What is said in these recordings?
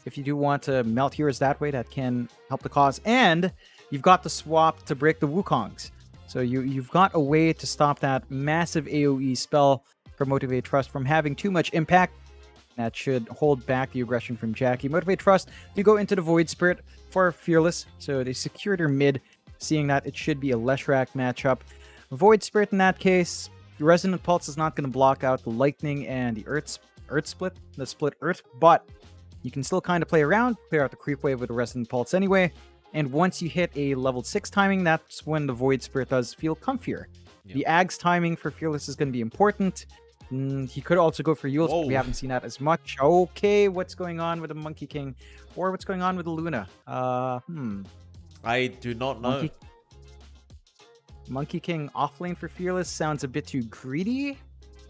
if you do want to melt heroes that way, that can help the cause. And you've got the swap to break the Wukongs. So you've got a way to stop that massive AoE spell for Motivate.Trust from having too much impact. That should hold back the aggression from Jackie. Motivate.Trust, you go into the Void Spirit for Fearless. So they secured their mid, seeing that it should be a Leshrac matchup. Void Spirit in that case, Resonant Pulse is not going to block out the Lightning and the Earth Split, the Split Earth, but you can still kind of play around, clear out the creep wave with the Resonant Pulse anyway. And once you hit a level 6 timing, that's when the Void Spirit does feel comfier. Yep. The Ag's timing for Fearless is going to be important. He could also go for Yules, but we haven't seen that as much. Okay, what's going on with the Monkey King? Or what's going on with the Luna? I do not know. Monkey King offlane for Fearless sounds a bit too greedy,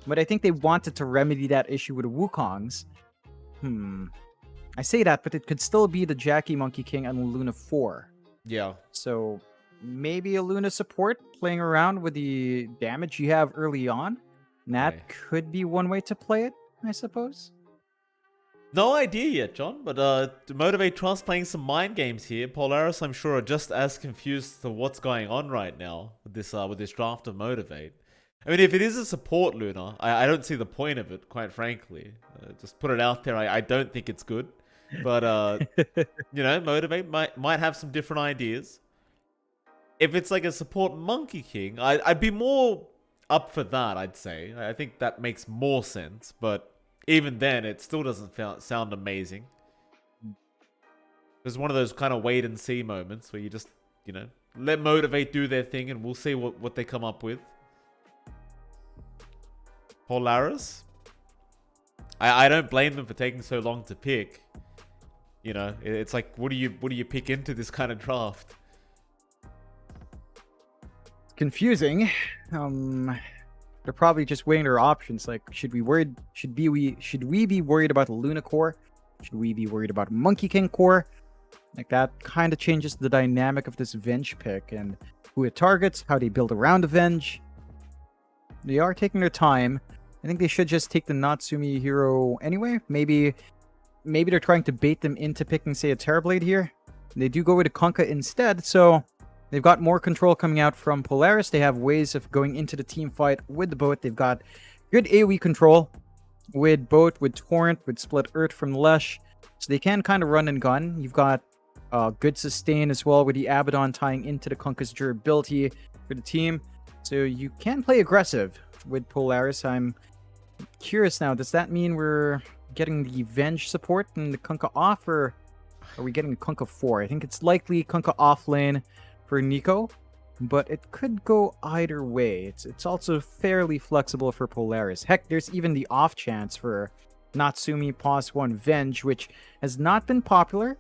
but I think they wanted to remedy that issue with the Wukongs. I say that, but it could still be the Jackie Monkey King and Luna 4. Yeah. So maybe a Luna support playing around with the damage you have early on. And that could be one way to play it, I suppose. No idea yet, John, but Motivate.Trust playing some mind games here. Polaris, I'm sure, are just as confused to what's going on right now with this draft of Motivate. I mean, if it is a support Luna, I don't see the point of it, quite frankly. Just put it out there. I don't think it's good. But, you know, Motivate might have some different ideas. If it's like a support Monkey King, I'd be more up for that, I'd say. I think that makes more sense, but even then, it still doesn't sound amazing. There's one of those kind of wait and see moments where you just, you know, let Motivate do their thing and we'll see what they come up with. Polaris? I don't blame them for taking so long to pick. You know, it's like, what do you pick into this kind of draft? Confusing. They're probably just weighing their options. Like, should we be worried about the Luna core? Should we be worried about Monkey King core? Like, that kind of changes the dynamic of this Venge pick and who it targets, how they build around the Venge. They are taking their time. I think they should just take the Natsumi hero anyway. Maybe they're trying to bait them into picking, say, a Terrorblade here. They do go with a Kunkka instead, so they've got more control coming out from Polaris. They have ways of going into the team fight with the boat. They've got good AoE control with boat, with Torrent, with Split Earth from Lesh. So they can kind of run and gun. You've got good sustain as well with the Abaddon tying into the Kunkka's durability for the team. So you can play aggressive with Polaris. I'm curious now, does that mean we're getting the Venge support and the Kunkka off, or are we getting the Kunkka 4? I think it's likely Kunkka off lane for Nico, but it could go either way. It's also fairly flexible for Polaris. Heck, there's even the off chance for Natsumi Pause 1 Venge, which has not been popular,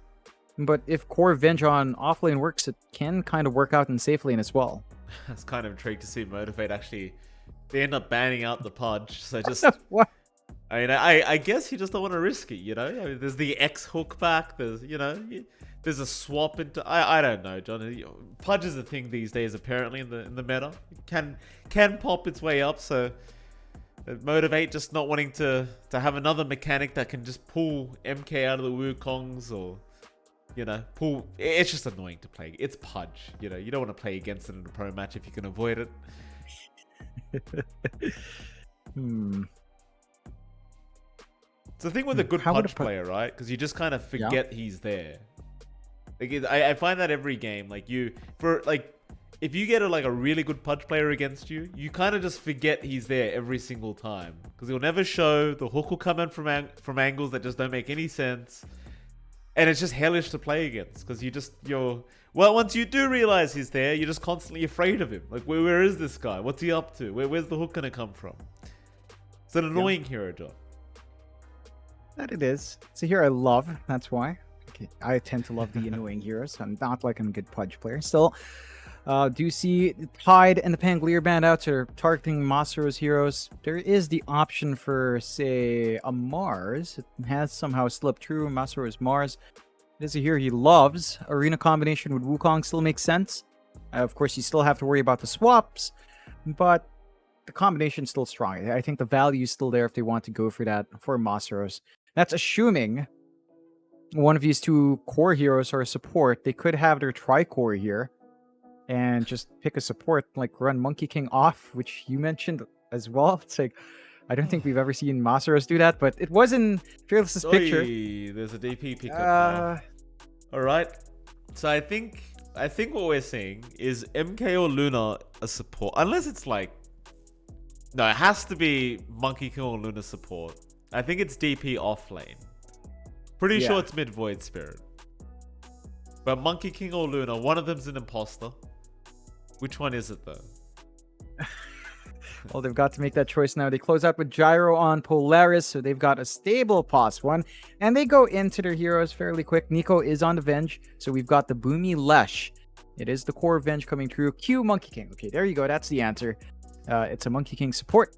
but if core Venge on offlane works, it can kind of work out in safe lane as well. I was kind of intrigued to see Motivate actually, they end up banning out the Pudge, so just... What? I mean, I guess you just don't want to risk it, you know? I mean, there's the X hook back, there's, you know, there's a swap into... I don't know, John. Pudge is a thing these days, apparently, in the meta. It can pop its way up, so... Motivate just not wanting to have another mechanic that can just pull MK out of the Wukongs, or... You know, pull... It's just annoying to play. It's Pudge, you know? You don't want to play against it in a pro match if you can avoid it. It's the thing with a good Pudge player, right? Because you just kind of forget he's there. Like, I find that every game, like if you get a really good Pudge player against you, you kind of just forget he's there every single time, because he'll never show. The hook will come in from angles that just don't make any sense, and it's just hellish to play against, because once you do realize he's there, you're just constantly afraid of him. Like, where is this guy? What's he up to? Where's the hook gonna come from? It's an annoying hero, John. That it is. It's a hero I love. That's why. I tend to love the annoying heroes. I'm not like I'm a good Pudge player. Still, do you see the Tide and the Pangolier band out to targeting Masaru's heroes? There is the option for, say, a Mars. It has somehow slipped through. Masaru's Mars. It is a hero he loves. Arena combination with Wukong still makes sense. Of course, you still have to worry about the swaps, but the combination's still strong. I think the value is still there if they want to go for that for Masaru's. That's assuming one of these two core heroes or a support. They could have their tri-core here and just pick a support, like run Monkey King off, which you mentioned as well. It's like, I don't think we've ever seen Masaros do that, but it was in Fearless's picture. Oy, there's a DP pickup now. All right. So I think what we're seeing is MK or Luna a support, unless it's like, no, it has to be Monkey King or Luna support. I think it's DP off lane. Pretty sure it's mid Void Spirit. But Monkey King or Luna, one of them's an imposter. Which one is it though? Well, they've got to make that choice now. They close out with Gyro on Polaris, so they've got a stable pos one. And they go into their heroes fairly quick. Nico is on the Venge, so we've got the Boomy Lesh. It is the core Venge coming through. Q Monkey King. Okay, there you go. That's the answer. It's a Monkey King support.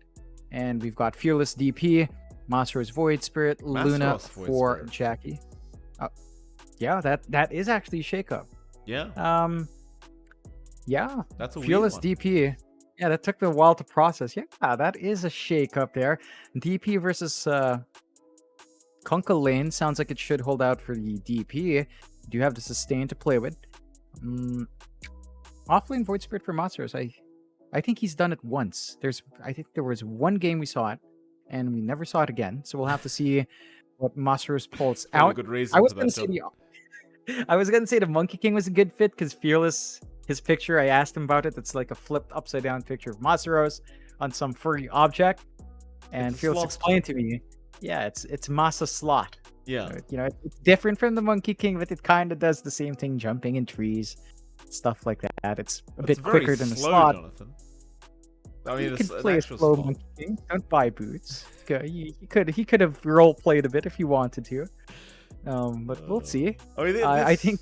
And we've got Fearless DP, Masaros Void Spirit, Luna for Jackie. Yeah, that is actually a shakeup. Yeah. Yeah. That's a Fearless weird one. DP. Yeah, that took me a while to process. Yeah, that is a shakeup there. DP versus Kunkka lane sounds like it should hold out for the DP. You do have the sustain to play with. Offlane Void Spirit for Masaros. I think he's done it once. I think there was one game we saw it, and we never saw it again. So we'll have to see what Masaros pulls out. Good reason I was for going to say the Monkey King was a good fit because Fearless, his picture, I asked him about it. It's like a flipped upside down picture of Masaros on some furry object, and Fearless explained to me, yeah, it's Masa slot. Yeah, it's different from the Monkey King, but it kind of does the same thing, jumping in trees, stuff like that. It's a bit quicker than the slot. Jonathan. I mean, you could play a slow Monkey King. Don't buy boots. He could have role played a bit if he wanted to. But we'll see. I think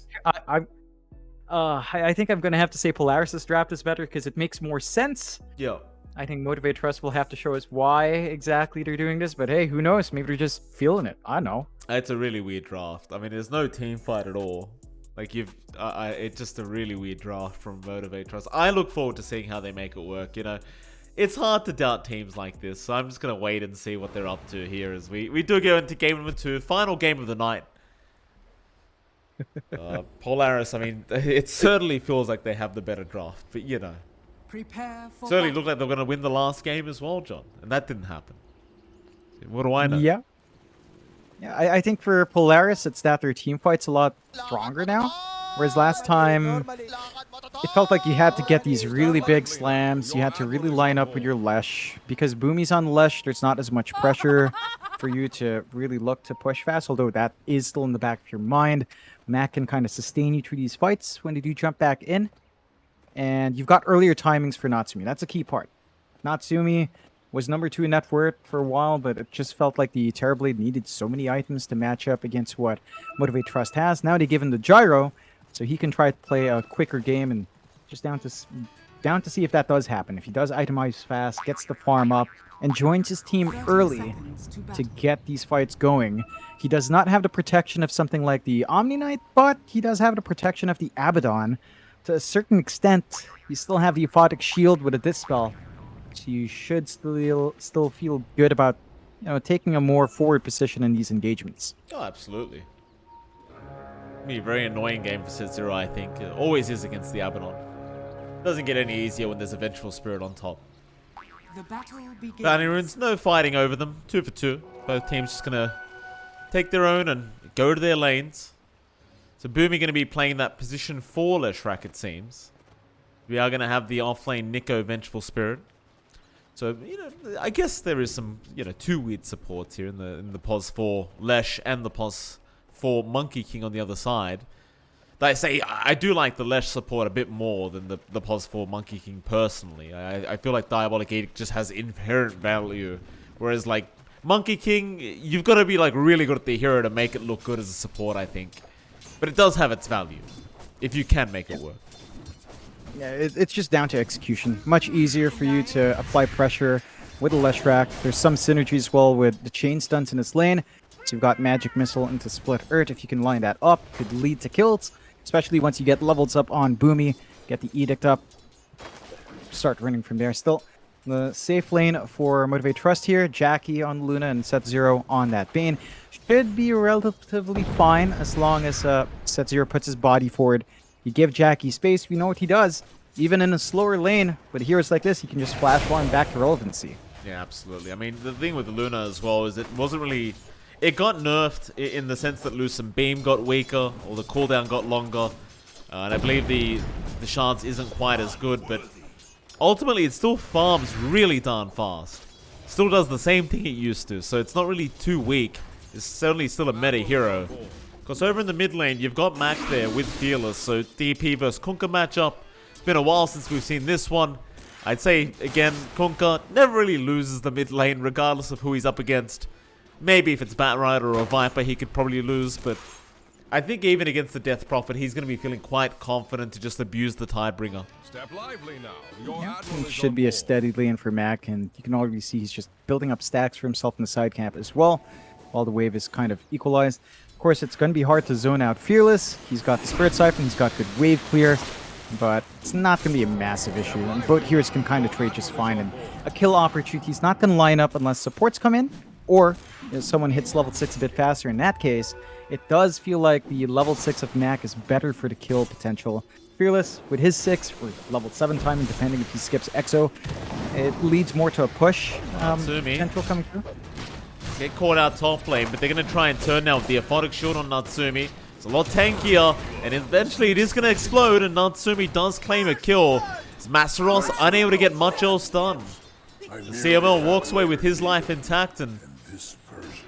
I'm gonna have to say Polaris' draft is better because it makes more sense. Yeah. I think Motivate.Trust will have to show us why exactly they're doing this, but hey, who knows? Maybe they're just feeling it. I don't know. It's a really weird draft. I mean, there's no team fight at all. Like it's just a really weird draft from Motivate.Trust. I look forward to seeing how they make it work. It's hard to doubt teams like this, so I'm just gonna wait and see what they're up to here as we do go into game number 2, final game of the night. Polaris, I mean, it certainly feels like they have the better draft, but Prepare for certainly looked like they're going to win the last game as well, John, and that didn't happen. What do I know? Yeah, I think for Polaris, it's that their team fight's a lot stronger now, whereas last time it felt like you had to get these really big slams. You had to really line up with your Lesh. Because Boomy's on Lesh, there's not as much pressure for you to really look to push fast, although that is still in the back of your mind. Mac can kind of sustain you through these fights when they do jump back in. And you've got earlier timings for Natsumi. That's a key part. Natsumi was number 2 in net worth for a while, but it just felt like the Terrorblade needed so many items to match up against what Motivate.Trust has. Now they give him the Gyro, so he can try to play a quicker game, and just down to see if that does happen. If he does itemize fast, gets the farm up, and joins his team early to get these fights going. He does not have the protection of something like the Omni Knight, but he does have the protection of the Abaddon. To a certain extent, you still have the Aphotic Shield with a Dispel. So you should still feel good about taking a more forward position in these engagements. Oh, absolutely. Be a very annoying game for Set0, I think. It always is against the Abaddon. Doesn't get any easier when there's a Vengeful Spirit on top. the battle begins. Bounty runes, no fighting over them. 2 for 2. Both teams just gonna take their own and go to their lanes. So Boomy gonna be playing that position 4 Leshrac, it seems. We are gonna have the offlane Nico Vengeful Spirit. So, I guess there is some, 2 weird supports here in the pos 4 Lesh and the pos 4 Monkey King on the other side. I say I do like the Lesh support a bit more than the pos 4 Monkey King personally. I feel like Diabolic Edict just has inherent value, whereas like Monkey King, you've got to be like really good at the hero to make it look good as a support, I think. But it does have its value if you can make it work. Yeah, it's just down to execution. Much easier for you to apply pressure with a Leshrac. There's some synergy as well with the chain stunts in its lane. So you've got Magic Missile into Split Earth. If you can line that up, could lead to kills. Especially once you get levels up on Boomy, get the Edict up, start running from there. Still, The safe lane for Motivate.Trust here. Jackie on Luna and Set Zero on that Bane. Should be relatively fine as long as Set Zero puts his body forward. You give Jackie space, we know what he does. Even in a slower lane, with heroes like this, he can just flash farm back to relevancy. Yeah, absolutely. I mean, the thing with Luna as well is it wasn't really... It got nerfed in the sense that Lucent Beam got weaker, or the cooldown got longer. And I believe the shards isn't quite as good, but ultimately it still farms really darn fast. Still does the same thing it used to, so it's not really too weak. It's certainly still a meta hero. Because over in the mid lane, you've got Mac there with Fearless, so DP versus Kunkka matchup. It's been a while since we've seen this one. I'd say, again, Kunkka never really loses the mid lane, regardless of who he's up against. Maybe if it's Batrider or a Viper, he could probably lose, but I think even against the Death Prophet, he's going to be feeling quite confident to just abuse the Tidebringer. Step lively now. Your admiral It is should on be a board. steady lane for Mac, and you can already see he's just building up stacks for himself in the side camp as well, while the wave is kind of equalized. Of course, it's going to be hard to zone out Fearless. He's got the Spirit Siphon, he's got good wave clear, but it's not going to be a massive issue. And both heroes can kind of trade just fine, and a kill opportunity is not going to line up unless supports come in, or if someone hits level 6 a bit faster. In that case, it does feel like the level 6 of Mac is better for the kill potential. Fearless, with his 6 for level 7 timing, depending if he skips Exo, it leads more to a push Natsumi. potential coming through. Get caught out top lane, but they're going to try and turn now with the Aphotic Shield on Natsumi. It's a lot tankier, and eventually it is going to explode, and Natsumi does claim a kill. It's Masaros unable to get much else done. The CML walks away with his life intact, and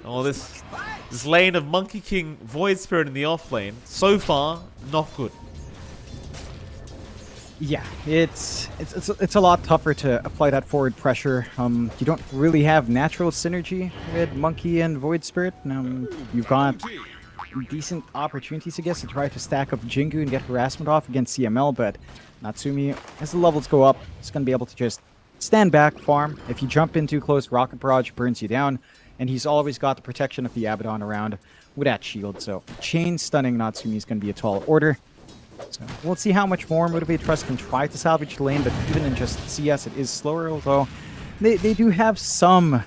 oh, this lane of Monkey King Void Spirit in the off lane, so far, not good. Yeah, it's a lot tougher to apply that forward pressure. You don't really have natural synergy with Monkey and Void Spirit. You've got decent opportunities, I guess, to try to stack up Jingu and get harassment off against CML, but Natsumi, as the levels go up, is going to be able to just stand back, farm. If you jump in too close, Rocket Barrage burns you down, and he's always got the protection of the Abaddon around with that shield, so chain stunning Natsumi is going to be a tall order. So we'll see how much more Motivate.Trust can try to salvage the lane, but even in just CS, it is slower, although they do have some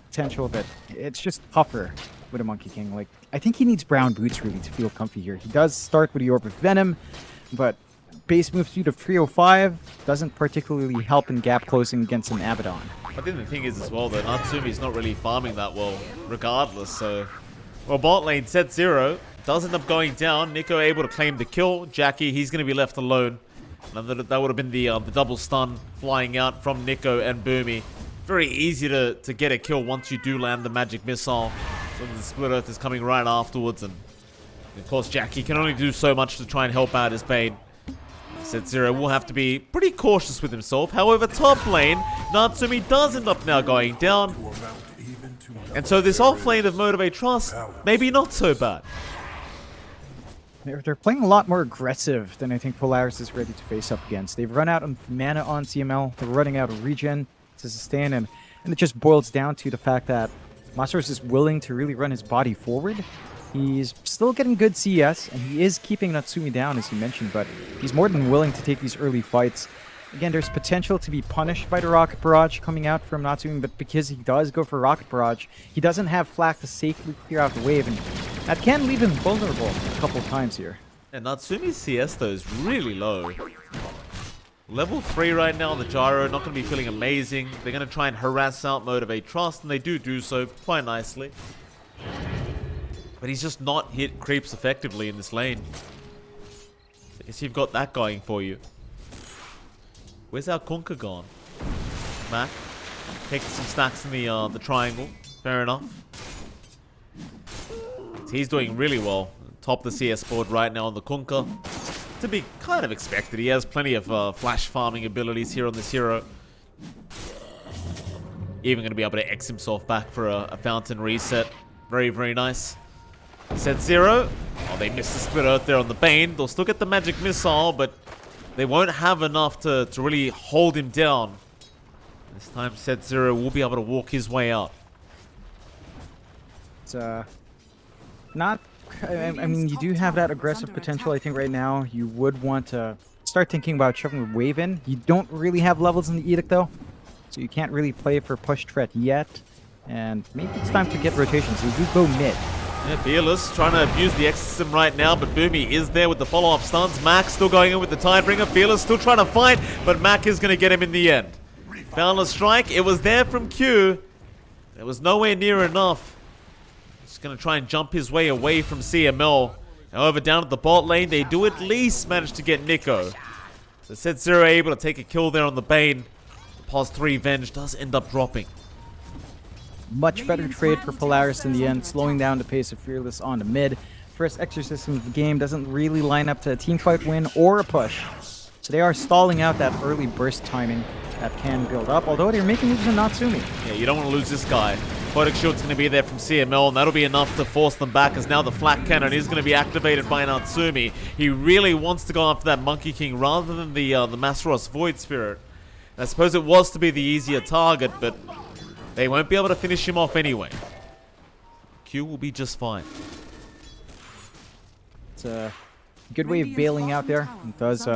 potential, but it's just tougher with a Monkey King. Like, I think he needs brown boots, really, to feel comfy here. He does start with the Orb of Venom, but base move speed of 305 doesn't particularly help in gap closing against an Abaddon. I think the thing is as well that Natsumi's not really farming that well, regardless, so... Well, bot lane, Set Zero does end up going down. Nico able to claim the kill. Jackie, he's going to be left alone. And that would have been the double stun flying out from Nico and Boomy. Very easy to get a kill once you do land the magic missile. So the Split Earth is coming right afterwards. And of course, Jackie can only do so much to try and help out his Bane. Set Zero will have to be pretty cautious with himself. However, top lane, Natsumi does end up now going down. And so this off lane of Motivate.Trust, maybe not so bad. They're playing a lot more aggressive than I think Polaris is ready to face up against. They've run out of mana on CML, they're running out of regen to sustain, and it just boils down to the fact that Masaros is willing to really run his body forward. He's still getting good CS, and he is keeping Natsumi down, as you mentioned, but he's more than willing to take these early fights. Again, there's potential to be punished by the Rocket Barrage coming out from Natsumi, but because he does go for Rocket Barrage, he doesn't have Flak to safely clear out the wave, and that can leave him vulnerable a couple of times here. And Natsumi's CS, though, is really low. Level 3 right now on the Gyro, not going to be feeling amazing. They're going to try and harass out Motivate.Trust, and they do so quite nicely. But he's just not hit creeps effectively in this lane. I guess you've got that going for you. Where's our Kunkka gone? Mac, taking some stacks in the triangle. Fair enough. He's doing really well. Top the CS board right now on the Kunkka. To be kind of expected. He has plenty of flash farming abilities here on this hero. Even going to be able to X himself back for a fountain reset. Very, very nice. Set Zero. Oh, they missed the Split Earth there on the Bane. They'll still get the magic missile, but they won't have enough to really hold him down. This time Set Zero will be able to walk his way out. It's not... I mean, you do have that aggressive potential, I think, right now. You would want to start thinking about shoving the wave in. You don't really have levels in the Edict, though. so you can't really play for push threat yet. And maybe it's time to get rotations. So we go mid. Yeah, Fearless trying to abuse the Exorcism right now, but Boomy is there with the follow-up stuns. Mac still going in with the Tidebringer. Fearless still trying to fight, but Mac is going to get him in the end. Boundless Strike, it was there from Q. It was nowhere near enough. Just going to try and jump his way away from CML. However, down at the bot lane, they do at least manage to get Nico. So Set0 able to take a kill there on the Bane. The Pos 3 Venge does end up dropping. Much better trade for Polaris in the end, slowing down the pace of Fearless on the mid. First exorcism of the game doesn't really line up to a teamfight win or a push. So they are stalling out that early burst timing that can build up, although they're making moves on Natsumi. Yeah, you don't want to lose this guy. Photic Shield's going to be there from CML, and that'll be enough to force them back, as now the Flak Cannon is going to be activated by Natsumi. He really wants to go after that Monkey King rather than the Masteros Void Spirit. And I suppose it was to be the easier target, but they won't be able to finish him off anyway. Q will be just fine. It's a good way of bailing out there. It does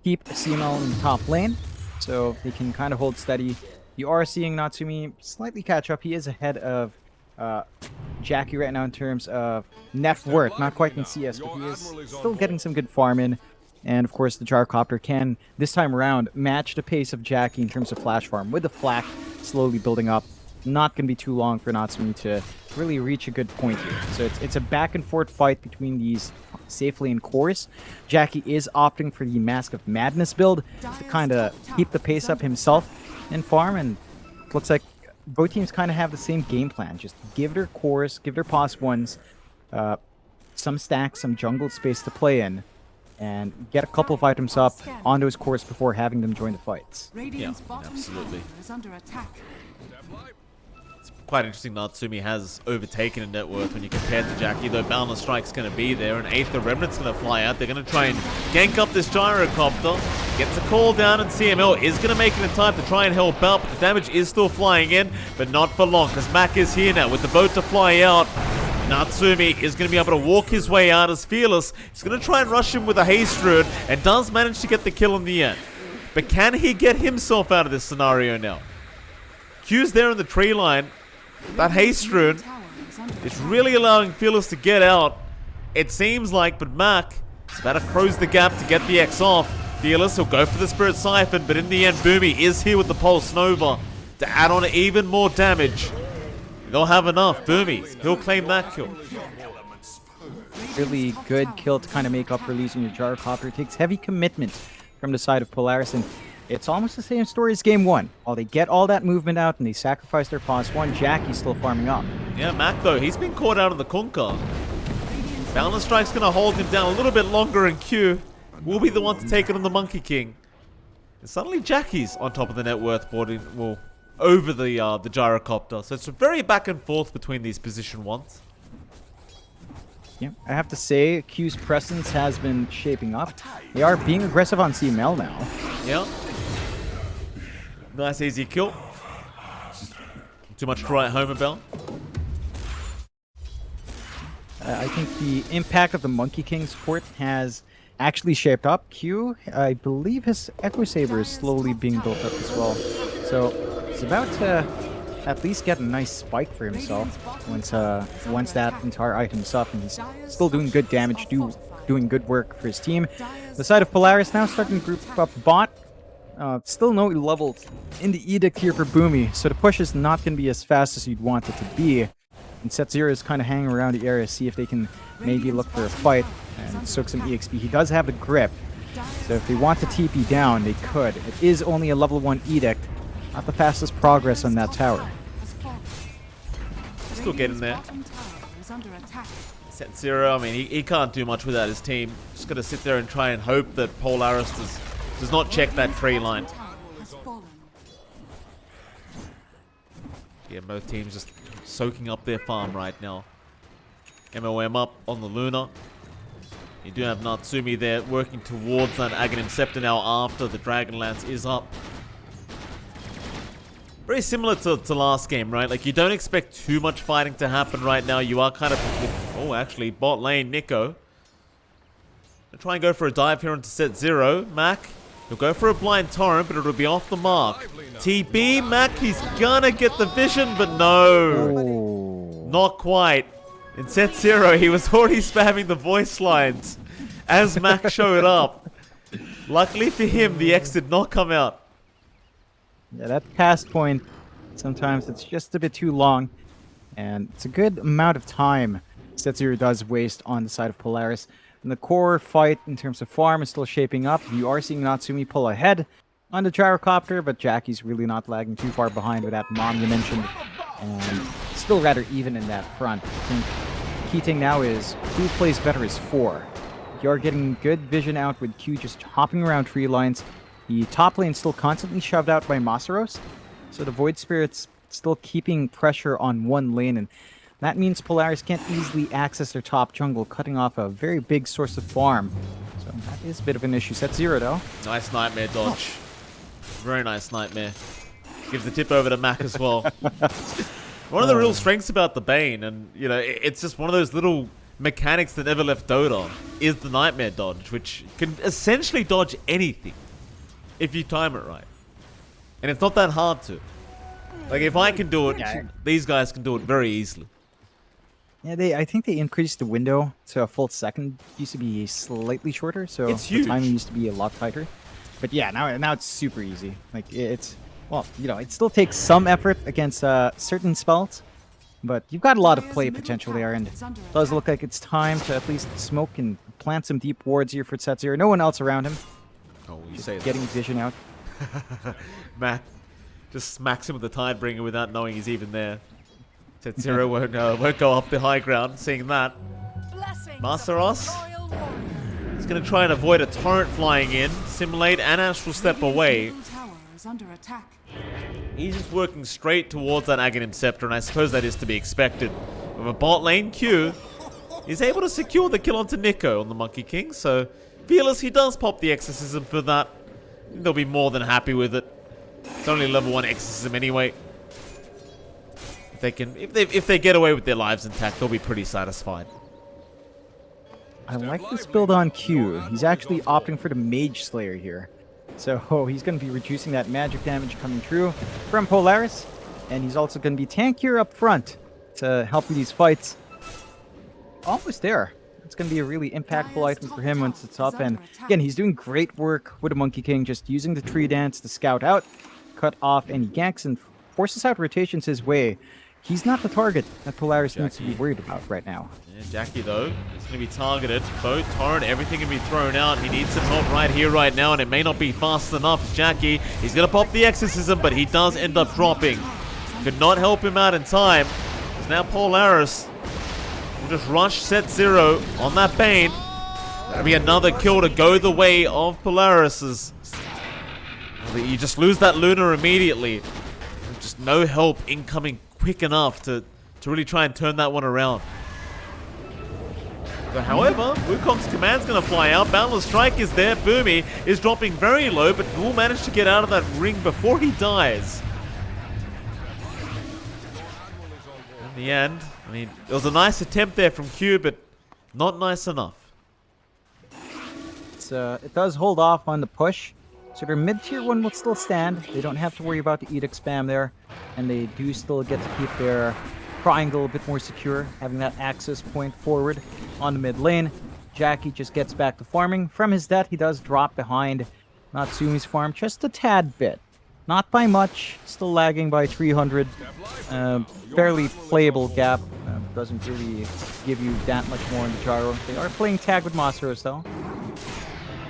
keep CML in the top lane, so they can kind of hold steady. You are seeing Natsumi slightly catch up. He is ahead of Jackie right now in terms of net worth. Not quite in CS, but he is still getting some good farm in. And of course, the Gyrocopter can, this time around, match the pace of Jackie in terms of flash farm, with the Flak slowly building up. Not going to be too long for Natsumi to really reach a good point here. So it's a back and forth fight between these safe lane cores. Jackie is opting for the Mask of Madness build to kind of keep the pace up himself in farm, and looks like both teams kind of have the same game plan. Just give their cores, give their pos ones some stacks, some jungle space to play in, and get a couple of items up on those cores before having them join the fights. Yeah, absolutely. Is under attack. It's quite interesting Natsumi has overtaken in net worth when you compare to Jackie, though Boundless Strike's going to be there, and Aether Remnant's going to fly out. They're going to try and gank up this Gyrocopter. Gets a call down, and CML is going to make it in time to try and help out, but the damage is still flying in, but not for long, because Mac is here now with the boat to fly out. Natsumi is going to be able to walk his way out as Fearless. He's going to try and rush him with a Haste Rune, and does manage to get the kill in the end. But can he get himself out of this scenario now? Q's there in the tree line. That Haste Rune is really allowing Fearless to get out, it seems like, but Mac is about to close the gap to get the X off. Fearless will go for the Spirit Siphon, but in the end, Boomy is here with the Pulse Nova to add on even more damage. They'll have enough. Boomy, he'll claim that kill. Really good kill to kind of make up for losing your Gyrocopter. It takes heavy commitment from the side of Polaris, and it's almost the same story as game one. While they get all that movement out and they sacrifice their pos one, Jackie's still farming up. Yeah, Mac though, he's been caught out of the Kunkka. Boundless Strike's gonna hold him down a little bit longer, and Q will be the one to take it on the Monkey King. And suddenly Jackie's on top of the net worth boarding, well, over the Gyrocopter. So it's very back and forth between these position ones. Yeah, I have to say, Q's presence has been shaping up. They are being aggressive on CML now. Yeah. Nice easy kill. Too much to write home about. I think the impact of the Monkey King support has actually shaped up. Q, I believe his Echo Saber is slowly being built up as well. So he's about to at least get a nice spike for himself once that entire item's up, and he's still doing good damage, doing good work for his team. The side of Polaris now starting to group up bot. Still no levels in the Edict here for Boomy, so the push is not going to be as fast as you'd want it to be. And Set0 is kind of hanging around the area, see if they can maybe look for a fight and soak some EXP. He does have the grip, so if they want to TP down, they could. It is only a level 1 Edict. Not the fastest progress on that tower. Still getting there. Set0, I mean, he can't do much without his team. Just got to sit there and try and hope that Polaris does not check that tree line. Yeah, both teams just soaking up their farm right now. MOM up on the Luna. You do have Natsumi there working towards that Aghanim Scepter now after the Dragonlance is up. Very similar to last game, right? Like, you don't expect too much fighting to happen right now. You are kind of... Oh, actually, bot lane, Nico. Gonna try and go for a dive here onto Set0. Mac, he'll go for a blind torrent, but it'll be off the mark. TP, Mac, he's gonna get the vision, but no. Oh. Not quite. In set 0, he was already spamming the voice lines as Mac showed up. Luckily for him, the X did not come out. Yeah, that pass point, sometimes it's just a bit too long. And it's a good amount of time Set Zero does waste on the side of Polaris. And the core fight in terms of farm is still shaping up. You are seeing Natsumi pull ahead on the gyrocopter, but Jackie's really not lagging too far behind with that mom you mentioned. And still rather even in that front. I think the key thing now is who plays better is 4. You're getting good vision out with Q just hopping around tree lines. The top lane still constantly shoved out by Masaros. So the Void Spirit's still keeping pressure on one lane, and that means Polaris can't easily access their top jungle, cutting off a very big source of farm. So that is a bit of an issue. Set 0 though. Nice nightmare dodge. Very nice nightmare. Give the tip over to Mac as well. One of the real strengths about the Bane, and you know, it's just one of those little mechanics that never left Dota, is the nightmare dodge, which can essentially dodge anything if you time it right. And it's not that hard to. Like, if I can do it, these guys can do it very easily. Yeah, I think they increased the window to a full second. It used to be slightly shorter, so It's the huge. timing used to be a lot tighter. But yeah, now it's super easy. Like, it's, well, you know, it still takes some effort against certain spells, but you've got a lot of play potential there, and it does look like it's time to at least smoke and plant some deep wards here for Set 0. No one else around him. Oh, you Just say that. getting vision out. Mac just smacks him with the Tidebringer without knowing he's even there. Set 0 won't go up the high ground, seeing that. Masaros is going to try and avoid a torrent flying in. Simulate and Astral step away. He's just working straight towards that Aghanim Scepter, and I suppose that is to be expected. With a bot lane Q, he's able to secure the kill onto Nico on the Monkey King, so Fearless, he does pop the Exorcism for that. I think they'll be more than happy with it. It's only level 1 Exorcism anyway. If they get away with their lives intact, they'll be pretty satisfied. I like this build on Q. He's actually opting for the Mage Slayer here. So he's going to be reducing that magic damage coming through from Polaris. And he's also going to be tankier up front to help in these fights. Almost there. It's going to be a really impactful item for him once it's up. And again, he's doing great work with the Monkey King, just using the tree dance to scout out, cut off any ganks, and forces out rotations his way. He's not the target that Polaris needs to be worried about right now. Yeah, Jackie, though, is going to be targeted. Boat, torrent, everything can be thrown out. He needs some help right here, right now, and it may not be fast enough. Jackie, he's going to pop the Exorcism, but he does end up dropping. Could not help him out in time. So now Polaris will just rush Set 0 on that Bane. That'll be another kill to go the way of Polaris's. You just lose that Luna immediately. Just no help incoming quick enough to really try and turn that one around. But however, Wukong's command's going to fly out. Boundless Strike is there. Boomy is dropping very low, but will manage to get out of that ring before he dies. In the end, I mean, it was a nice attempt there from Q, but not nice enough. It does hold off on the push. So their mid-tier one will still stand. They don't have to worry about the Edict spam there. And they do still get to keep their triangle a bit more secure, having that access point forward on the mid lane. Jackie just gets back to farming. From his death, he does drop behind Natsumi's farm just a tad bit. Not by much, still lagging by 300. Fairly playable gap. Doesn't really give you that much more in the gyro. They are playing tag with Masaros though.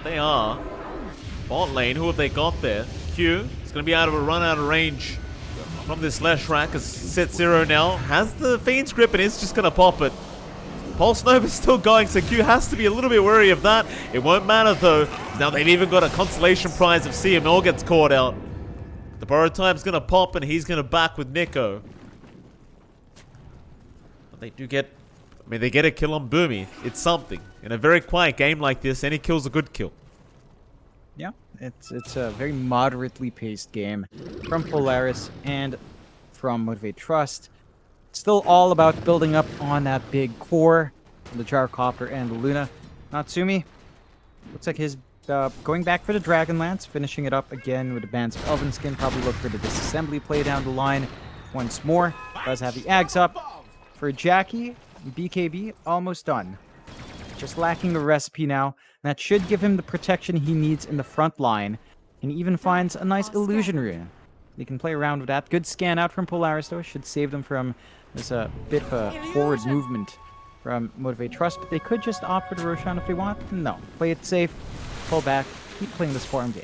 They are. Bot lane, who have they got there? Q is going to be out of a range from this Leshrac, as Set 0 now has the Fiend's Grip and is just going to pop it. Pulse Nova's still going, so Q has to be a little bit wary of that. It won't matter though. Now they've even got a consolation prize if CML gets caught out. The Burrow Time's going to pop and he's going to back with Nico. But they do get, I mean, they get a kill on Boomy. It's something. In a very quiet game like this, any kill's a good kill. Yeah, it's a very moderately paced game from Polaris and from Motivate.Trust. Still all about building up on that big core, the Gyrocopter and the Luna. Natsumi, looks like his going back for the Dragon Lance, finishing it up again with the Bands of Elven Skin. Probably look for the disassembly play down the line once more. Does have the Ags up. For Jackie, BKB, almost done. Just lacking the recipe now. That should give him the protection he needs in the front line. And even finds a nice illusion rune. They can play around with that. Good scan out from Polaris, though. Should save them from this bit of a forward movement from Motivate.Trust. But they could just opt for the Roshan if they want. No. Play it safe. Pull back. Keep playing this farm game.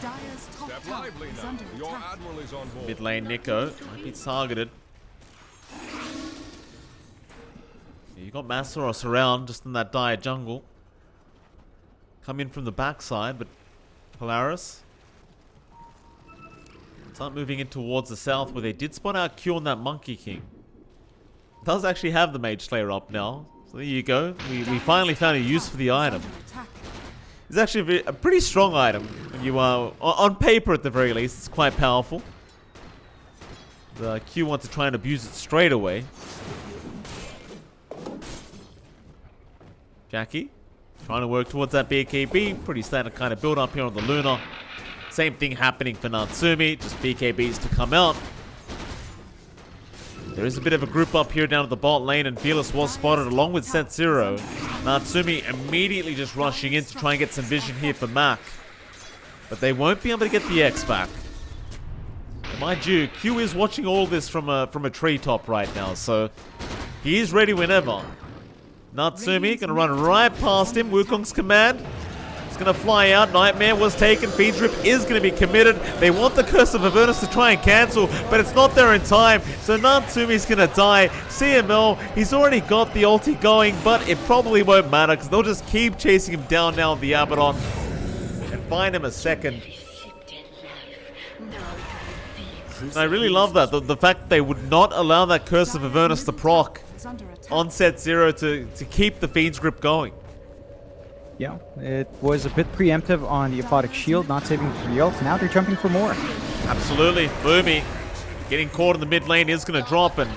Dire's top Step tower lively is now. under Your attack. admiral is on board. Mid lane Nico might be targeted. You got Masteros around just in that dire jungle. Come in from the backside, but Polaris start moving in towards the south where they did spawn out Q on that Monkey King. Does actually have the Mage Slayer up now. So there you go. We finally found a use for the item. It's actually a pretty strong item. When you on paper at the very least, it's quite powerful. The Q wants to try and abuse it straight away. Jackie trying to work towards that BKB. Pretty standard kind of build up here on the Luna. Same thing happening for Natsumi. Just BKBs to come out. There is a bit of a group up here down at the bot lane, and Fearless was spotted along with Set Zero. Natsumi immediately just rushing in to try and get some vision here for Mac. But they won't be able to get the X back. Mind you, Q is watching all this from a treetop right now, so he is ready whenever. Natsumi gonna run right past him. Wukong's command. He's gonna fly out. Nightmare was taken. Fiend's Rip is gonna be committed. They want the Curse of Avernus to try and cancel, but it's not there in time. So Natsumi's gonna die. CML, he's already got the ulti going, but it probably won't matter because they'll just keep chasing him down now on the Abaddon and find him a second. And I really love that. The fact that they would not allow that Curse of Avernus to proc on Set Zero to keep the Fiend's Grip going. Yeah, it was a bit preemptive on the Aphotic Shield, not saving for the ult. Now they're jumping for more. Absolutely. Boomy getting caught in the mid lane is going to drop, and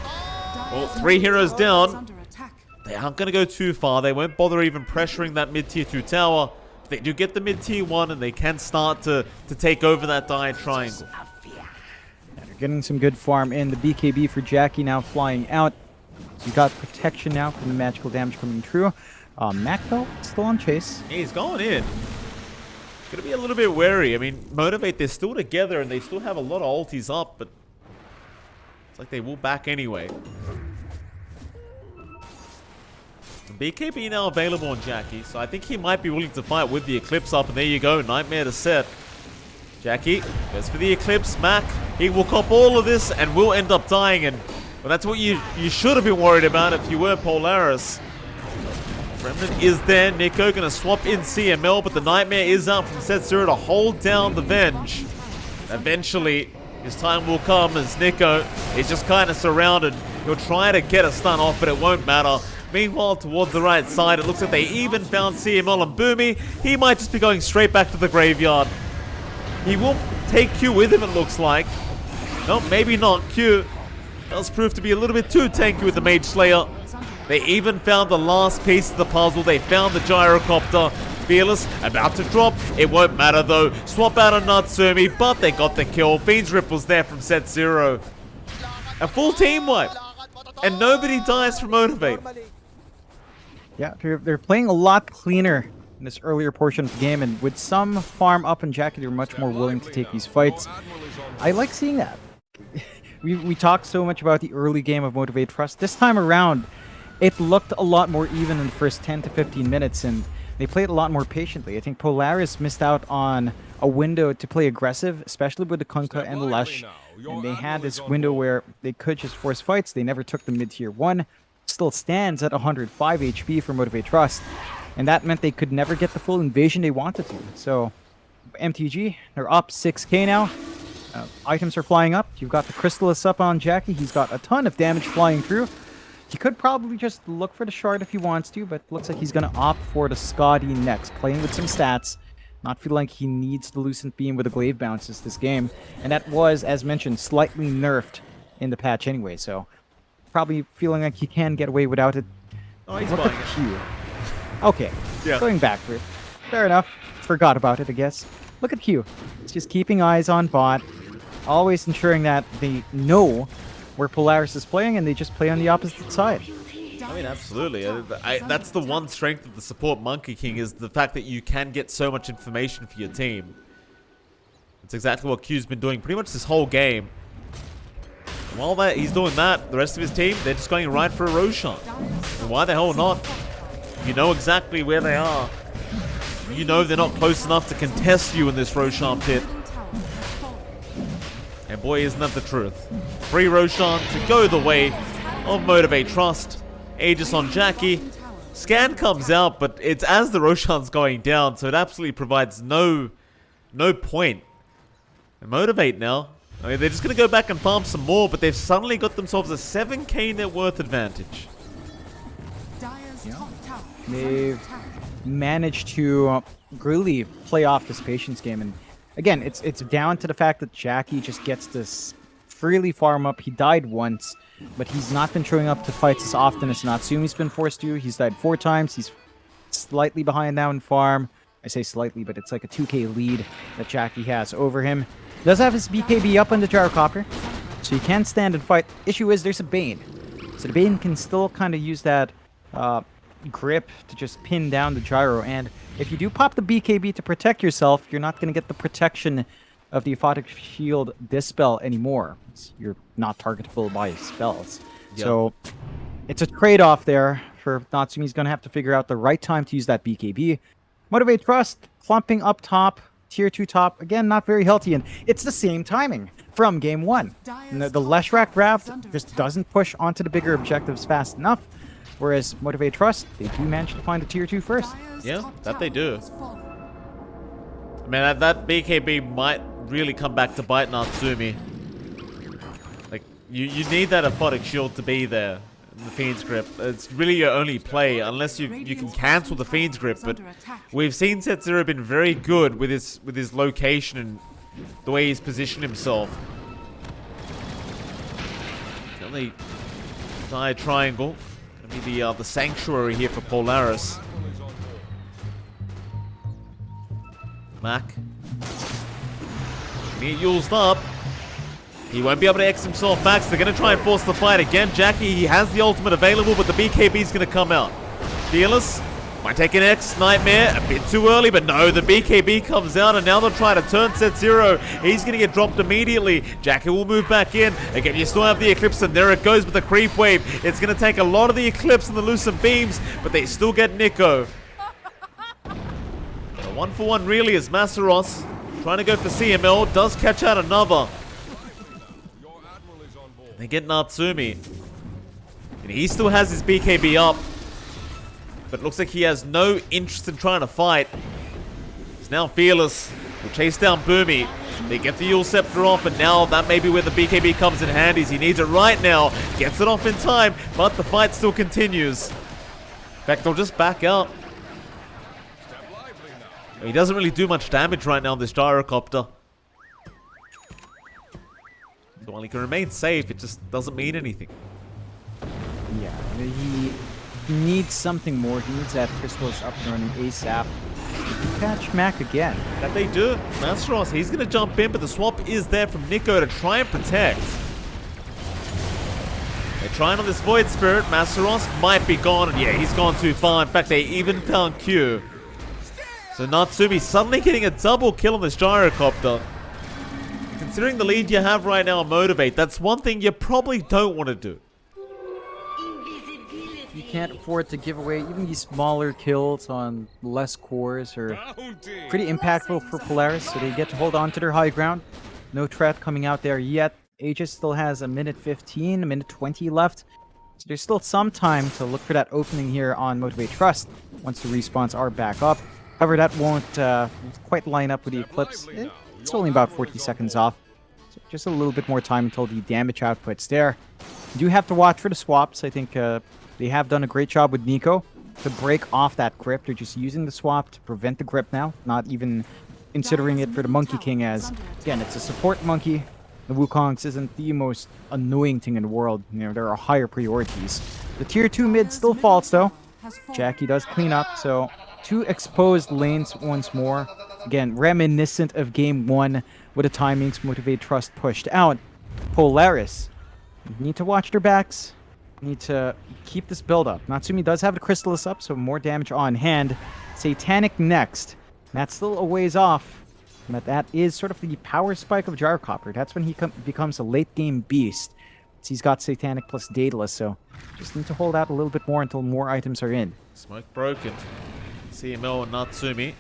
well, 3 heroes down. They aren't going to go too far. They won't bother even pressuring that mid-tier 2 tower. They do get the mid-tier 1, and they can start to take over that dire triangle. They're getting some good farm in. The BKB for Jackie now flying out. So you got protection now from the magical damage coming through. Mac, though, still on chase. Yeah, he's going in. Gonna be a little bit wary. I mean, Motivate, they're still together and they still have a lot of ultis up, but it's like they will back anyway. BKB now available on Jackie, so I think he might be willing to fight with the Eclipse up, and there you go, Nightmare to set. Jackie goes for the Eclipse. Mac, he will cop all of this and will end up dying, and well, that's what you should have been worried about if you were Polaris. Remnant is there. Nico gonna swap in CML, but the Nightmare is out from Set Zero to hold down the Venge. Eventually, his time will come as Nico is just kind of surrounded. He'll try to get a stun off, but it won't matter. Meanwhile, towards the right side, it looks like they even found CML and Boomy. He might just be going straight back to the graveyard. He will take Q with him, it looks like. No, maybe not. Q does prove to be a little bit too tanky with the Mage Slayer. They even found the last piece of the puzzle. They found the gyrocopter. Fearless about to drop. It won't matter though. Swap out on Natsumi, but they got the kill. Fiend's Rip was there from Set Zero. A full team wipe. And nobody dies from Motivate. Yeah, they're playing a lot cleaner in this earlier portion of the game, and with some farm up and Jackie, they're much more willing to take these fights. I like seeing that. We talked so much about the early game of Motivate.Trust. This time around, it looked a lot more even in the first 10 to 15 minutes, and they played a lot more patiently. I think Polaris missed out on a window to play aggressive, especially with the Kunkka and the Lush. And they had this window where they could just force fights. They never took the mid-tier 1. Still stands at 105 HP for Motivate.Trust. And that meant they could never get the full invasion they wanted to. So, MTG, they're up 6k now. Items are flying up. You've got the Crystallis up on Jackie. He's got a ton of damage flying through. He could probably just look for the shard if he wants to, but looks like he's going to opt for the Scotty next. Playing with some stats. Not feeling like he needs the Lucent Beam with the glaive bounces this game. And that was, as mentioned, slightly nerfed in the patch anyway, so probably feeling like he can get away without it. Oh, he's Look buying at it. Q. Okay, Yeah. Going back for it. Fair enough. Forgot about it, I guess. Look at Q. It's just keeping eyes on bot. Always ensuring that they know where Polaris is playing and they just play on the opposite side. I mean, absolutely. That's the one strength of the support Monkey King is the fact that you can get so much information for your team. It's exactly what Q's been doing pretty much this whole game. And while he's doing that, the rest of his team, they're just going right for a Roshan. And why the hell not? You know exactly where they are. You know they're not close enough to contest you in this Roshan pit. And boy, isn't that the truth. Free Roshan to go the way of Motivate.Trust. Aegis on Jackie. Scan comes out, but it's as the Roshan's going down, so it absolutely provides no point. And Motivate now. I mean, they're just going to go back and farm some more, but they've suddenly got themselves a 7k net worth advantage. They've managed to really play off this patience game, and again, it's down to the fact that Jackie just gets this freely farm up. He died once, but he's not been showing up to fights as often as Natsumi's been forced to. He's died 4 times. He's slightly behind now in farm. I say slightly, but it's like a 2k lead that Jackie has over him. He does have his BKB up on the gyrocopter, so he can stand and fight. Issue is there's a Bane, so the Bane can still kind of use that grip to just pin down the gyro, and if you do pop the BKB to protect yourself, you're not going to get the protection of the Aphotic Shield Dispel anymore. You're not targetable by spells. Yep. So it's a trade-off there for Natsumi. He's going to have to figure out the right time to use that BKB. Motivate.Trust clumping up top, tier 2 top. Again, not very healthy, and it's the same timing from game 1. And the Leshrac draft just doesn't push onto the bigger objectives fast enough. Whereas Motivate.Trust, they do manage to find a tier 2 first. Yeah, that they do. I mean, that BKB might really come back to bite Natsumi. Like, you need that Aphotic Shield to be there in the Fiend's Grip. It's really your only play, unless you can cancel the Fiend's Grip. But we've seen Setsuro been very good with his location and the way he's positioned himself. Only die triangle. Gonna be the sanctuary here for Polaris. Mac. He used up. He won't be able to X himself back, so they're going to try and force the fight again. Jackie, he has the ultimate available, but the BKB is going to come out. Fearless might take an X. Nightmare, a bit too early, but no, the BKB comes out, and now they'll try to turn Setsuro. He's going to get dropped immediately. Jackie will move back in. Again, you still have the Eclipse, and there it goes with the creep wave. It's going to take a lot of the Eclipse and the Lucent Beams, but they still get Nico. A 1-for-1 really is Masaros trying to go for CML. Does catch out another. They get Natsumi. And he still has his BKB up. But it looks like he has no interest in trying to fight. He's now Fearless. Will chase down Boomy. They get the Yule Scepter off, and now that may be where the BKB comes in handy. He needs it right now. Gets it off in time, but the fight still continues. In fact, they'll just back out. He doesn't really do much damage right now on this gyrocopter. So while he can remain safe, it just doesn't mean anything. Yeah, he needs something more. He needs that Crystal's up and running ASAP. Catch Mac again. That they do. Masteros, he's going to jump in, but the swap is there from Nico to try and protect. They're trying on this Void Spirit. Masteros might be gone, and yeah, he's gone too far. In fact, they even found Q. So Natsumi suddenly getting a double kill on this gyrocopter. Considering the lead you have right now on Motivate, that's one thing you probably don't want to do. You can't afford to give away even these smaller kills on less cores are pretty impactful for Polaris, so they get to hold on to their high ground. No threat coming out there yet. Aegis still has a minute 15, a minute 20 left. So there's still some time to look for that opening here on Motivate.Trust once the respawns are back up. However, that won't quite line up with the Eclipse. It's only about 40 seconds off. So just a little bit more time until the damage output's there. You do have to watch for the swaps. I think they have done a great job with Nico to break off that grip. They're just using the swap to prevent the grip now, not even considering it for the Monkey King as, again, it's a support monkey. The Wukongs isn't the most annoying thing in the world. You know, there are higher priorities. The tier 2 mid still falls though. Jackie does clean up, so two exposed lanes once more. Again, reminiscent of game 1 with the timings Motivate.Trust pushed out. Polaris need to watch their backs. Need to keep this build up. Natsumi does have the Chrysalis up, so more damage on hand. Satanic next. That's still a ways off. But that is sort of the power spike of Gyrocopter. That's when he becomes a late game beast. He's got Satanic plus Daedalus, so just need to hold out a little bit more until more items are in. Smoke broken. CML and Natsumi.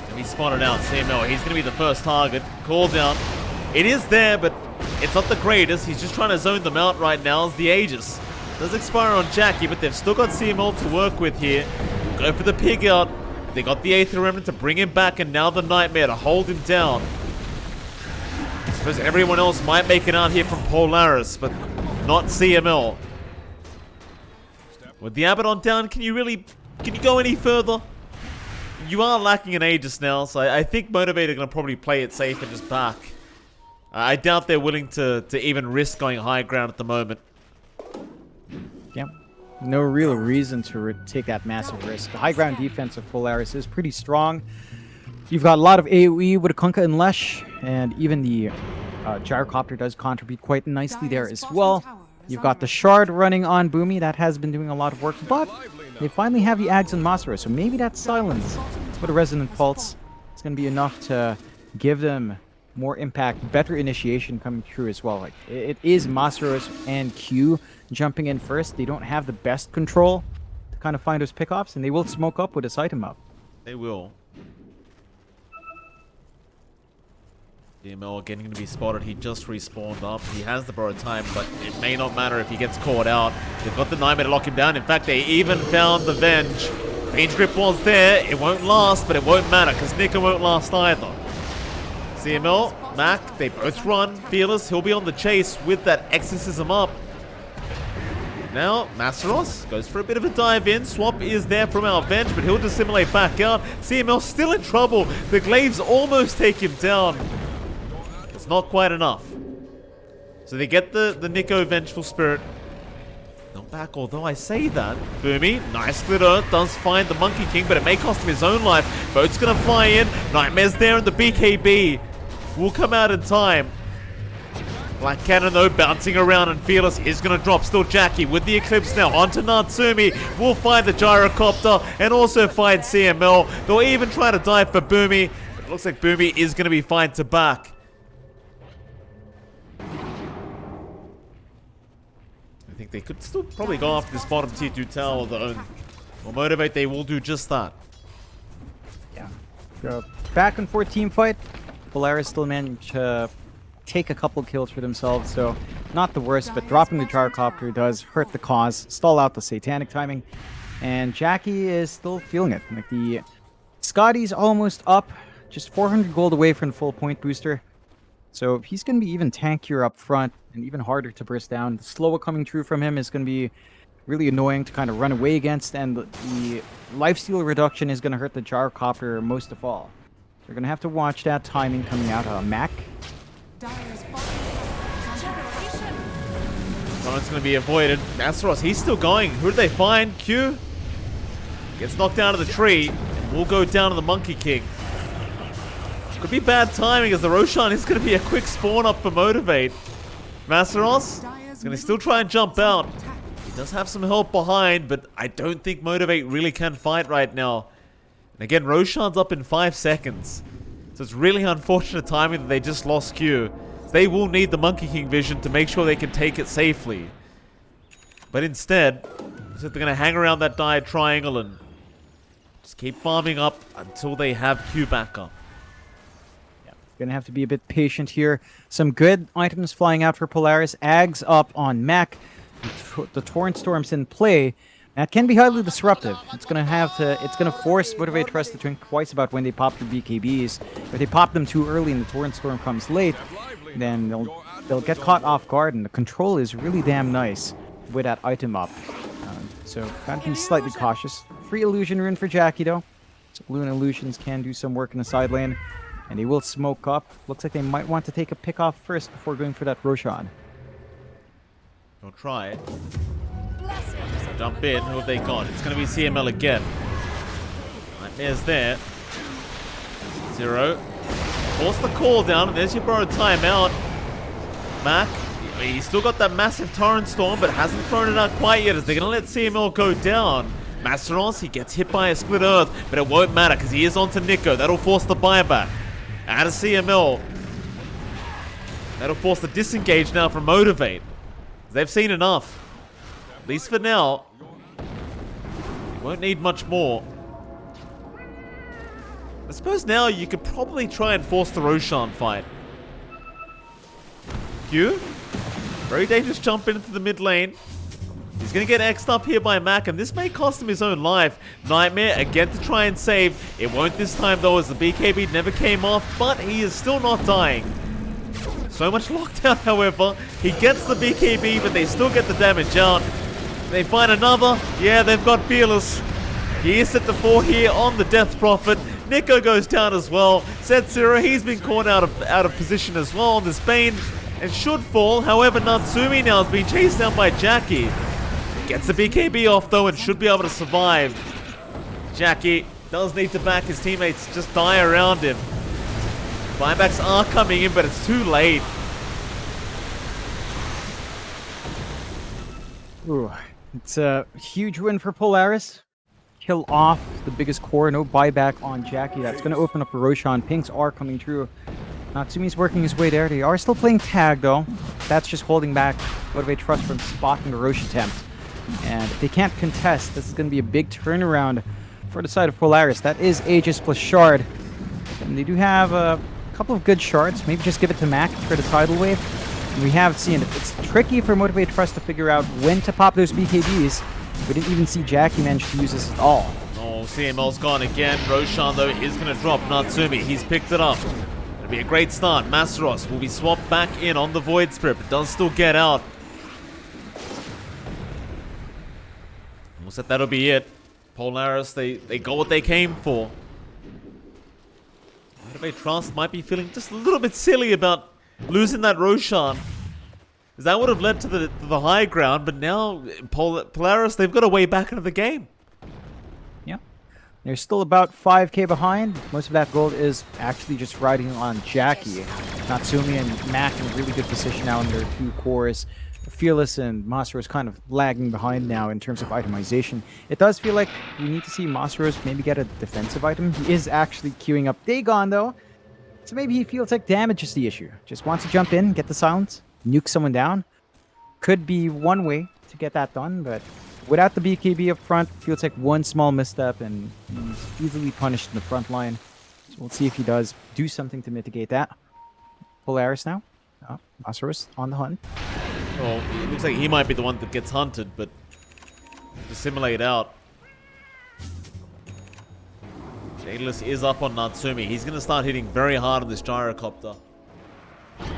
And he spotted out CML. He's going to be the first target. Call down. It is there, but it's not the greatest. He's just trying to zone them out right now as the Aegis. Does expire on Jackie, but they've still got CML to work with here. Go for the pig out. They got the Aether Remnant to bring him back, and now the Nightmare to hold him down. I suppose everyone else might make it out here from Polaris, but not CML. With the Abaddon down, can you go any further? You are lacking an Aegis now, so I think Motivate are going to probably play it safe and just back. I doubt they're willing to even risk going high ground at the moment. Yep. No real reason to take that massive risk. The high ground defense of Polaris is pretty strong. You've got a lot of AoE with Kunkka and Lesh, and even the Gyrocopter does contribute quite nicely there as well. You've got the Shard running on Boomy. That has been doing a lot of work, but they finally have the Ags and Masura, so maybe that silence with a Resonant Pulse is going to be enough to give them more impact, better initiation coming through as well. Like it is Masaros and Q jumping in first. They don't have the best control to kind of find those pickoffs, and they will smoke up with this item up. They will. DML again going to be spotted. He just respawned up. He has the borrowed time, but it may not matter if he gets caught out. They've got the Nightmare to lock him down. In fact, they even found the Venge. Venge Grip was there. It won't last, but it won't matter because Nika won't last either. CML, Mac, they both run. Fearless, he'll be on the chase with that Exorcism up. Now, Masaros goes for a bit of a dive in. Swap is there from our Venge, but he'll dissimulate back out. CML still in trouble. The Glaives almost take him down. It's not quite enough. So they get the Nico Vengeful Spirit. Not back, although I say that. Boomy, nice splitter, does find the Monkey King, but it may cost him his own life. Boat's gonna fly in. Nightmare's there, and the BKB will come out in time. Black Cannon, though, bouncing around, and Fearless is going to drop. Still Jackie with the Eclipse now onto Natsumi. Will find the Gyrocopter and also find CML. They'll even try to dive for Boomy. It looks like Boomy is going to be fine to back. I think they could still probably go after this bottom tier 2 tower, though. Well, Motivate, they will do just that. Yeah. Back and forth team fight. Polaris still managed to take a couple kills for themselves, so not the worst, but dropping the Gyrocopter does hurt the cause, stall out the Satanic timing, and Jackie is still feeling it. Like the Scotty's almost up, just 400 gold away from the full point booster, so he's going to be even tankier up front and even harder to burst down. The slow coming through from him is going to be really annoying to kind of run away against, and the lifesteal reduction is going to hurt the Gyrocopter most of all. They're going to have to watch that timing coming out of Mac. One's going to be avoided. Masaros, he's still going. Who do they find? Q gets knocked down to the tree. We'll go down to the Monkey King. Could be bad timing as the Roshan is going to be a quick spawn up for Motivate. Masaros is going to still try and jump out. He does have some help behind, but I don't think Motivate really can fight right now. And again, Roshan's up in 5 seconds. So it's really unfortunate timing that they just lost Q. They will need the Monkey King vision to make sure they can take it safely. But instead, they're going to hang around that dire triangle and just keep farming up until they have Q back up. Yeah, going to have to be a bit patient here. Some good items flying out for Polaris. Ags up on Mac. The Torrent Storm's in play. That can be highly disruptive. It's gonna force Motivate.Trust to think twice about when they pop their BKBs. If they pop them too early and the Torrent Storm comes late, then they'll get caught off guard, and the control is really damn nice with that item up. So gotta be slightly cautious. Free illusion rune for Jackie though. So Luna illusions can do some work in the side lane, and they will smoke up. Looks like they might want to take a pick off first before going for that Roshan. They'll try it. Jump in. Who have they got? It's going to be CML again. Nightmare's there. Zero. Force the call down, and there's your borrowed timeout. Mac, he's still got that massive Torrent Storm, but hasn't thrown it out quite yet as they're going to let CML go down. Masteros, he gets hit by a split earth, but it won't matter because he is onto Nico. That'll force the buyback. Out of CML. That'll force the disengage now from Motivate. They've seen enough. At least for now. Won't need much more. I suppose now you could probably try and force the Roshan fight. Q. Very dangerous jump into the mid lane. He's going to get X'd up here by Mac, and this may cost him his own life. Nightmare again to try and save. It won't this time though, as the BKB never came off, but he is still not dying. So much lockdown, however. He gets the BKB, but they still get the damage out. They find another. Yeah, they've got Fearless. He is set to 4 here on the Death Prophet. Nico goes down as well. Setsura, he's been caught out of position as well on this Bane and should fall. However, Natsumi now is being chased down by Jackie. Gets the BKB off though and should be able to survive. Jackie does need to back his teammates, just die around him. Buybacks are coming in, but it's too late. Ooh, it's a huge win for Polaris. Kill off the biggest core, no buyback on Jackie. That's going to open up a Roshan. Pinks are coming through. Natsumi's working his way there. They are still playing tag though. That's just holding back Motivate.Trust from spotting the Rosh attempt. And if they can't contest, this is going to be a big turnaround for the side of Polaris. That is Aegis plus Shard. And they do have a couple of good shards. Maybe just give it to Mac for the tidal wave. And we have seen it. It's tricky for Motivate.Trust to figure out when to pop those BKBs. We didn't even see Jackie manage to use this at all. Oh, CML's gone again. Roshan, though, is going to drop Natsumi. He's picked it up. It'll be a great start. Masteros will be swapped back in on the Void Spirit, but does still get out. Looks like that'll be it. Polaris, they got what they came for. Motivate.Trust might be feeling just a little bit silly about losing that Roshan. That would have led to the high ground, but now Polaris, they've got a way back into the game. Yeah. They're still about 5k behind. Most of that gold is actually just riding on Jackie. Natsumi and Mac in a really good position now in their 2 cores. Fearless and Masteros kind of lagging behind now in terms of itemization. It does feel like we need to see Masteros maybe get a defensive item. He is actually queuing up Dagon though. So maybe he feels like damage is the issue. Just wants to jump in, get the silence, nuke someone down. Could be one way to get that done, but without the BKB up front, feels like one small misstep and he's easily punished in the front line. So we'll see if he does do something to mitigate that. Polaris now. Masteros on the hunt. Well, it looks like he might be the one that gets hunted, but dissimulate out. Daedalus is up on Natsumi. He's going to start hitting very hard on this gyrocopter. And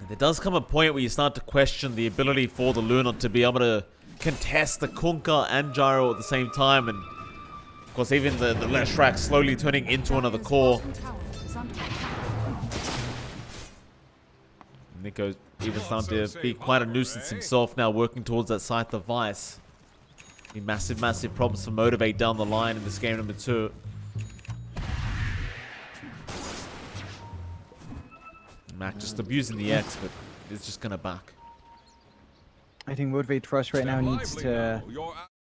there does come a point where you start to question the ability for the Luna to be able to contest the Kunkka and gyro at the same time. And of course, even the Leshrac slowly turning into another core. Nico even starting to be quite a nuisance himself now, working towards that Scythe of Vice. Be massive, massive problems for Motivate down the line in this game number 2. Mac just abusing the X, but it's just gonna back. I think Motivate.Trust right now needs to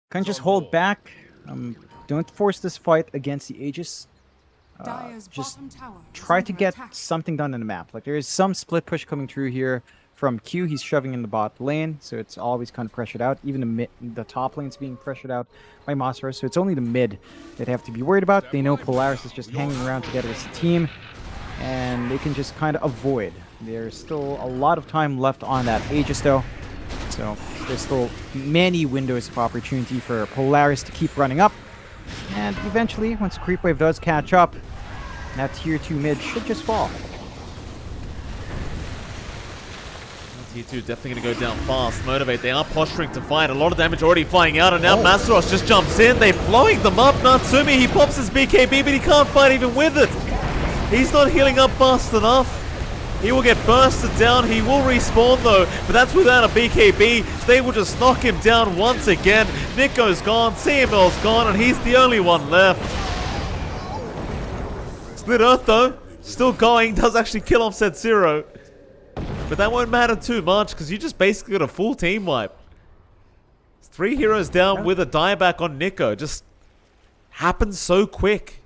kind of just hold back. Don't force this fight against the Aegis. Just try to get something done in the map. Like there is some split push coming through here from Q. He's shoving in the bot lane, so it's always kind of pressured out. Even the top lane's being pressured out by Master, so it's only the mid that they have to be worried about. They know Polaris is just hanging around together as a team, and they can just kind of avoid. There's still a lot of time left on that Aegis though, so there's still many windows of opportunity for Polaris to keep running up. And eventually, once the creep wave does catch up, that tier 2 mid should just fall. Tier 2 definitely going to go down fast. Motivate, they are posturing to fight. A lot of damage already flying out, and now Masteros just jumps in. They're blowing them up. Natsumi, he pops his BKB, but he can't fight even with it. He's not healing up fast enough. He will get bursted down. He will respawn though, but that's without a BKB. So they will just knock him down once again. Nico's gone, CML's gone, and he's the only one left. Split Earth though, still going, does actually kill off Set Zero. But that won't matter too much because you just basically got a full team wipe. 3 heroes down with a dieback on Nico. Just happens so quick.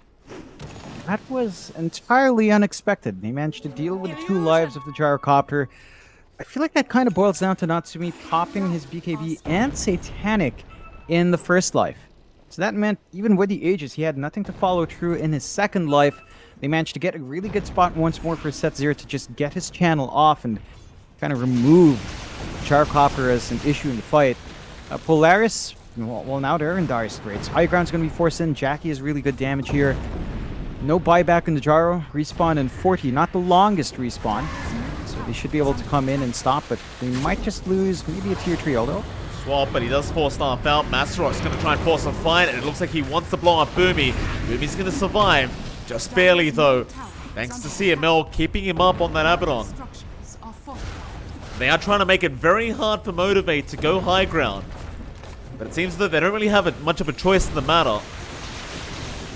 That was entirely unexpected. They managed to deal with the 2 lives of the gyrocopter. I feel like that kind of boils down to Natsumi popping his BKB and Satanic in the first life. So that meant even with the Aegis, he had nothing to follow through in his second life. They managed to get a really good spot once more for Set Zero to just get his channel off and kind of remove gyrocopter as an issue in the fight. Polaris, well now they're in dire straits. High ground's going to be forced in. Jackie has really good damage here. No buyback in the gyro. Respawn in 40. Not the longest respawn. So they should be able to come in and stop, but they might just lose maybe a tier 3 although. Swap, but he does 4-star out. Masterok's going to try and force a fight, and it looks like he wants to blow up Boomy. Boomy's going to survive. Just barely though. Thanks to CML keeping him up on that Abaddon. They are trying to make it very hard for Motivate to go high ground. But it seems that they don't really have much of a choice in the matter.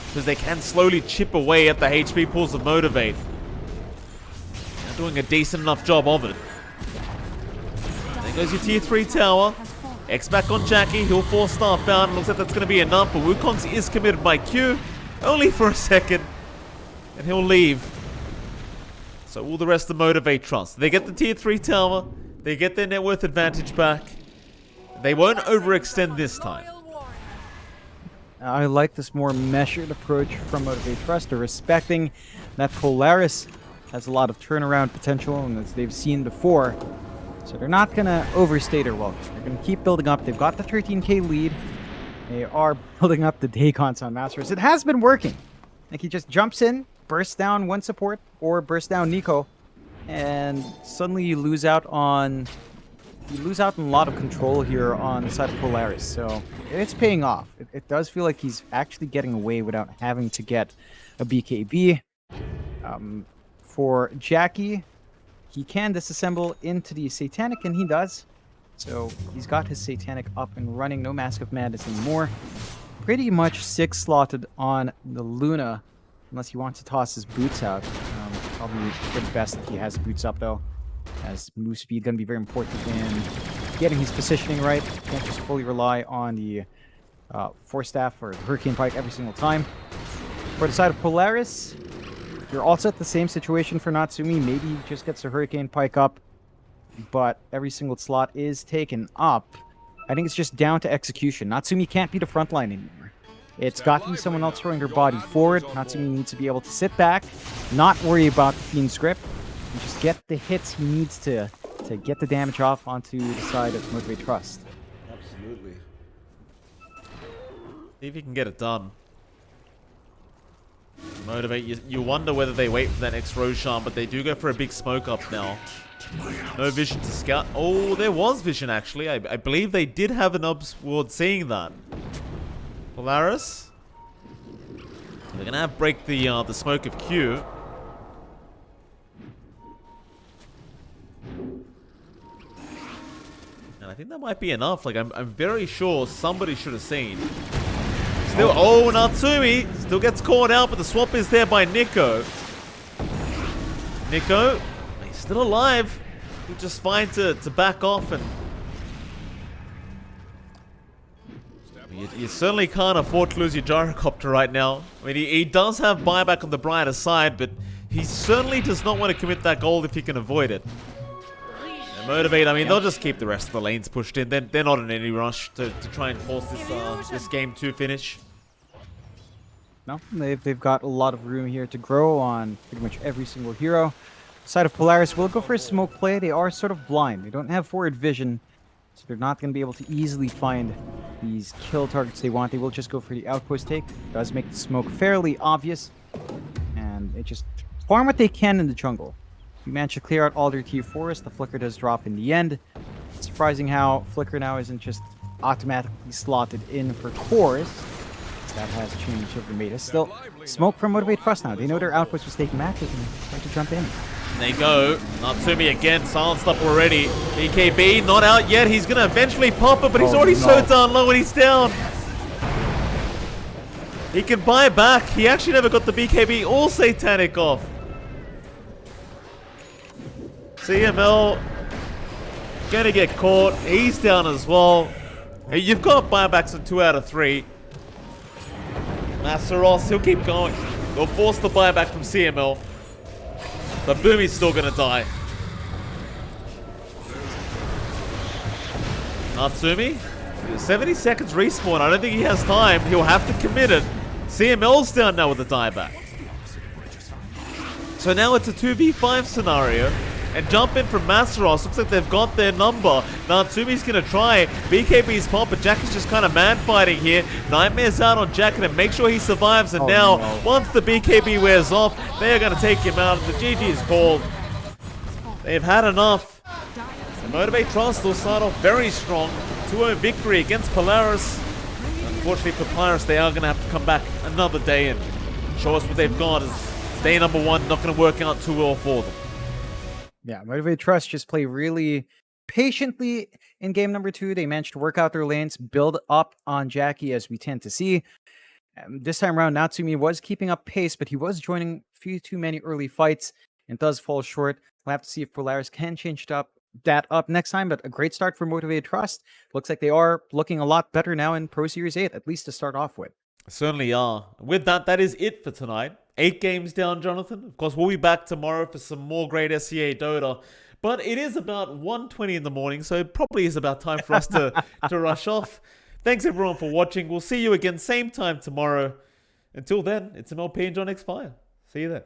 Because they can slowly chip away at the HP pools of Motivate. They're doing a decent enough job of it. There goes your tier 3 tower. X back on Jackie. He'll 4-star found. Looks like that's going to be enough. But Wukong's is committed by Q. Only for a second. And he'll leave. So will the rest of Motivate.Trust. They get the tier 3 tower. They get their net worth advantage back. They won't overextend this time. I like this more measured approach from Motivate.Trust. They're respecting that Polaris has a lot of turnaround potential, and as they've seen before. So they're not going to overstay their welcome. They're going to keep building up. They've got the 13k lead. They are building up the Dacons on Masters. It has been working. Like he just jumps in, bursts down one support, or bursts down Nico, and suddenly you lose out on a lot of control here on the side of Polaris. So it's paying off. It does feel like he's actually getting away without having to get a BKB. For Jackie, he can disassemble into the Satanic, and he does. So he's got his Satanic up and running. No Mask of Madness anymore. Pretty much 6 slotted on the Luna, unless he wants to toss his boots out. Probably for the best that he has boots up, though, as move speed going to be very important in getting his positioning right. Can't just fully rely on the Force Staff or the Hurricane Pike every single time. For the side of Polaris, you're also at the same situation for Natsumi. Maybe he just gets the Hurricane Pike up, but every single slot is taken up. I think it's just down to execution. Natsumi can't be the front line anymore. It's got to be someone else throwing their body forward. Natsumi needs to be able to sit back, not worry about the Fiend's grip, and just get the hits he needs to get the damage off onto the side of Motivate.Trust. Absolutely. See if you can get it done. Motivate, you wonder whether they wait for that next Roshan, but they do go for a big smoke up now. No vision to scout. Oh, there was vision actually. I believe they did have an obs towards seeing that. Polaris. They're gonna have break the smoke of Q. And I think that might be enough. Like I'm very sure somebody should have seen. Still, oh, Natsumi still gets caught out, but the swap is there by Nico. Nico, he's still alive. He's just fine to back off, and you certainly can't afford to lose your gyrocopter right now. I mean, he does have buyback on the brighter side, but he certainly does not want to commit that gold if he can avoid it. And Motivate, I mean, they'll just keep the rest of the lanes pushed in. They're not in any rush to try and force this game to finish. No, they've got a lot of room here to grow on pretty much every single hero. The side of Polaris will go for a smoke play. They are sort of blind. They don't have forward vision, so they're not going to be able to easily find these kill targets they want. They will just go for the outpost take. It does make the smoke fairly obvious, and they just farm what they can in the jungle. We managed to clear out all their tier 4s. The Flicker does drop in the end. It's surprising how Flicker now isn't just automatically slotted in for cores. That has changed over the meta. Still, smoke from Motivate.Trust now. They know their outpost was taken back. They can start to jump in. They go. Natsumi again, silenced up already. BKB not out yet. He's going to eventually pop it, but he's already so down low and he's down. He can buy back. He actually never got the BKB or Satanic off. CML gonna get caught. He's down as well. Hey, you've got buybacks in 2 out of 3. Masteros, he'll keep going. They'll force the buyback from CML. But Boomy's still gonna die. Natsumi, 70 seconds respawn. I don't think he has time. He'll have to commit it. CML's down now with the dieback. So now it's a 2v5 scenario. And jump in from Masteros. Looks like they've got their number. Natsumi's going to try. BKB's pop, but Jack is just kind of man-fighting here. Nightmare's out on Jack and make sure he survives. And once the BKB wears off, they are going to take him out. The GG is called. They've had enough. The Motivate.Trust will start off very strong. 2-0 victory against Polaris. Unfortunately for Polaris, they are going to have to come back another day and show us what they've got. As day number 1 not going to work out too well for them. Yeah, Motivate.Trust just play really patiently in game number 2. They managed to work out their lanes, build up on Jackie as we tend to see. This time around, Natsumi was keeping up pace, but he was joining a few too many early fights and does fall short. We'll have to see if Polaris can change that up next time, but a great start for Motivate.Trust. Looks like they are looking a lot better now in Pro Series 8, at least to start off with. Certainly are. With that, that is it for tonight. 8 games down, Jonathan. Of course, we'll be back tomorrow for some more great SCA Dota. But it is about 1:20 in the morning, so it probably is about time for us to rush off. Thanks, everyone, for watching. We'll see you again same time tomorrow. Until then, it's MLP and JohnXFire. See you then.